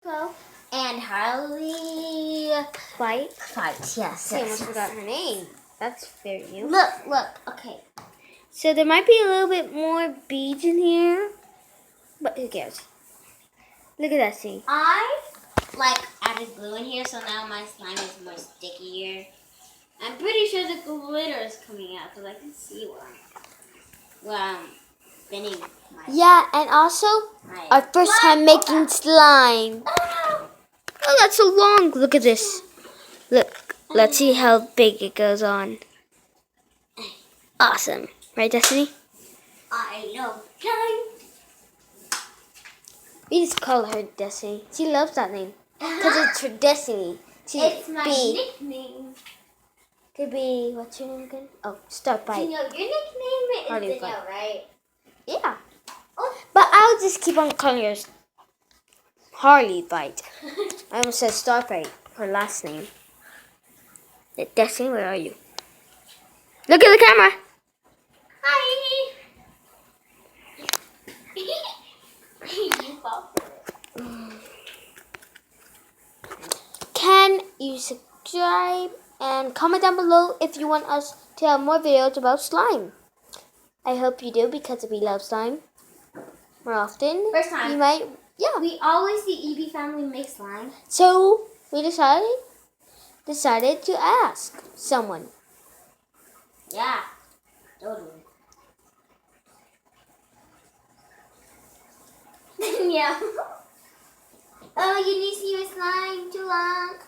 Go. And Harley Fight. Fight. Yes. I almost forgot her name. That's very new. Look. Okay. So there might be a little bit more beads in here, but who cares? Look at that scene. I added glue in here, so now my slime is more stickier. I'm pretty sure the glitter is coming out because I can see where I'm spinning my. Yeah, and also our first time making slime. Oh, that's so long. Look at this. Look, let's see how big it goes on. Awesome. Right, Destiny? I love slime. We just call her Destiny. She loves that name. Because it's her Destiny. It's my nickname. Could be, what's your name again? Oh, Start Bite. Danielle, your nickname is Harley Danielle, right? Yeah. Oh. But I'll just keep on calling her Harley Bite. I almost said Start Bite, her last name. Destiny, where are you? Look at the camera. Hi. You fall for it. Can you subscribe and comment down below if you want us to have more videos about slime? I hope you do because we love slime more often. First time. You might, yeah. We always see EB family make slime. So we decided to ask someone. Yeah, totally. Yeah. Oh, you need to see my slime too long.